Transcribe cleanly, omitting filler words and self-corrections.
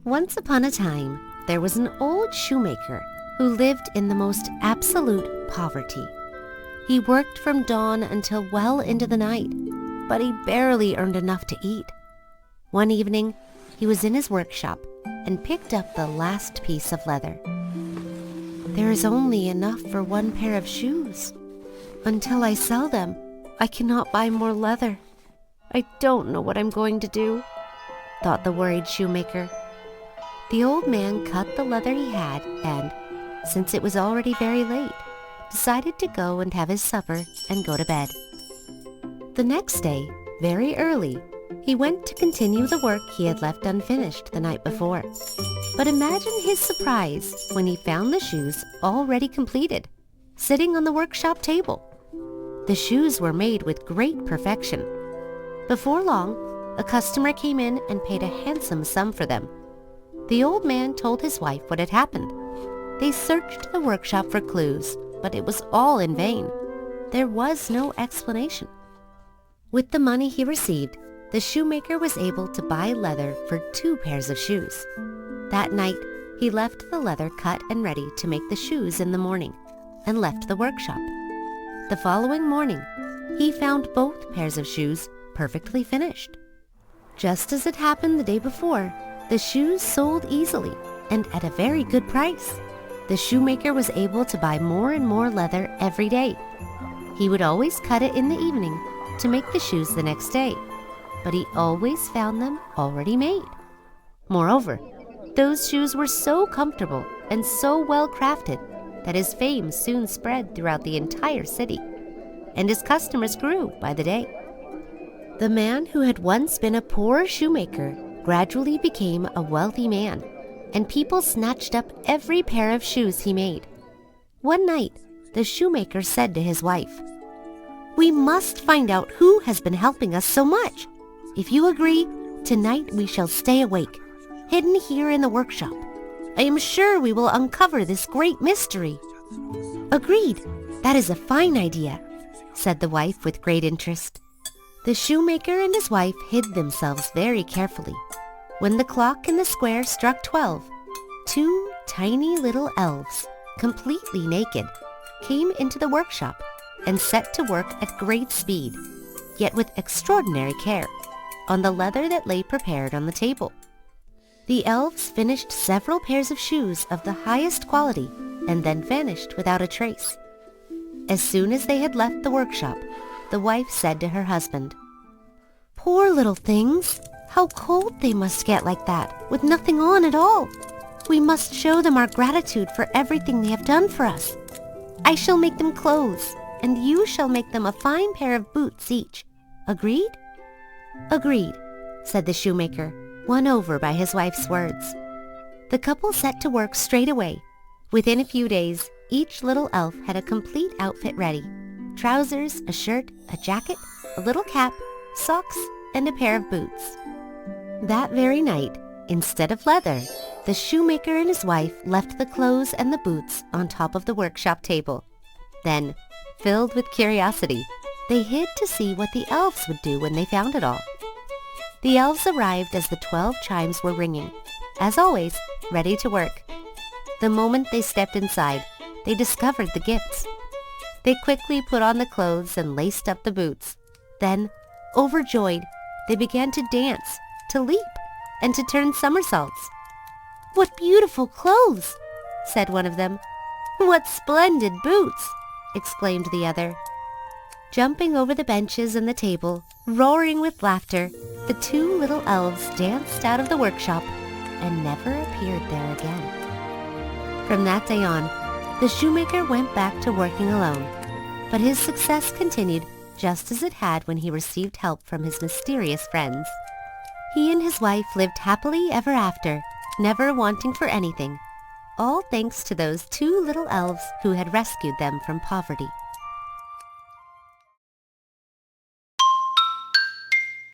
Once upon a time, there was an old shoemaker who lived in the most absolute poverty. He worked from dawn until well into the night, but he barely earned enough to eat. One evening, he was in his workshop and picked up the last piece of leather. "There is only enough for one pair of shoes. Until I sell them, I cannot buy more leather. I don't know what I'm going to do," thought the worried shoemaker. The old man cut the leather he had and, since it was already very late, decided to go and have his supper and go to bed. The next day, very early, he went to continue the work he had left unfinished the night before. But imagine his surprise when he found the shoes already completed, sitting on the workshop table. The shoes were made with great perfection. Before long, a customer came in and paid a handsome sum for them. The old man told his wife what had happened. They searched the workshop for clues, but it was all in vain. There was no explanation. With the money he received, the shoemaker was able to buy leather for 2 pairs of shoes. That night, he left the leather cut and ready to make the shoes in the morning, and left the workshop. The following morning, he found both pairs of shoes perfectly finished. Just as it happened the day before, the shoes sold easily and at a very good price. The shoemaker was able to buy more and more leather every day. He would always cut it in the evening to make the shoes the next day, but he always found them already made. Moreover, those shoes were so comfortable and so well crafted that his fame soon spread throughout the entire city, and his customers grew by the day. The man who had once been a poor shoemaker gradually became a wealthy man, and people snatched up every pair of shoes he made. One night, the shoemaker said to his wife, "We must find out who has been helping us so much. If you agree, tonight we shall stay awake, hidden here in the workshop. I am sure we will uncover this great mystery." "Agreed. That is a fine idea," said the wife with great interest. The shoemaker and his wife hid themselves very carefully. When the clock in the square struck 12, 2 tiny little elves, completely naked, came into the workshop and set to work at great speed, yet with extraordinary care, on the leather that lay prepared on the table. The elves finished several pairs of shoes of the highest quality and then vanished without a trace. As soon as they had left the workshop, the wife said to her husband, "Poor little things! How cold they must get like that, with nothing on at all! We must show them our gratitude for everything they have done for us. I shall make them clothes, and you shall make them a fine pair of boots each. Agreed?" "Agreed," said the shoemaker, won over by his wife's words. The couple set to work straight away. Within a few days, each little elf had a complete outfit ready: trousers, a shirt, a jacket, a little cap, socks, and a pair of boots. That very night, instead of leather, the shoemaker and his wife left the clothes and the boots on top of the workshop table. Then, filled with curiosity, they hid to see what the elves would do when they found it all. The elves arrived as the 12 chimes were ringing, as always, ready to work. The moment they stepped inside, they discovered the gifts. They quickly put on the clothes and laced up the boots. Then, overjoyed, they began to dance, to leap, and to turn somersaults. "What beautiful clothes!" said one of them. "What splendid boots!" exclaimed the other. Jumping over the benches and the table, roaring with laughter, the 2 little elves danced out of the workshop and never appeared there again. From that day on, the shoemaker went back to working alone, but his success continued just as it had when he received help from his mysterious friends. He and his wife lived happily ever after, never wanting for anything, all thanks to those 2 little elves who had rescued them from poverty.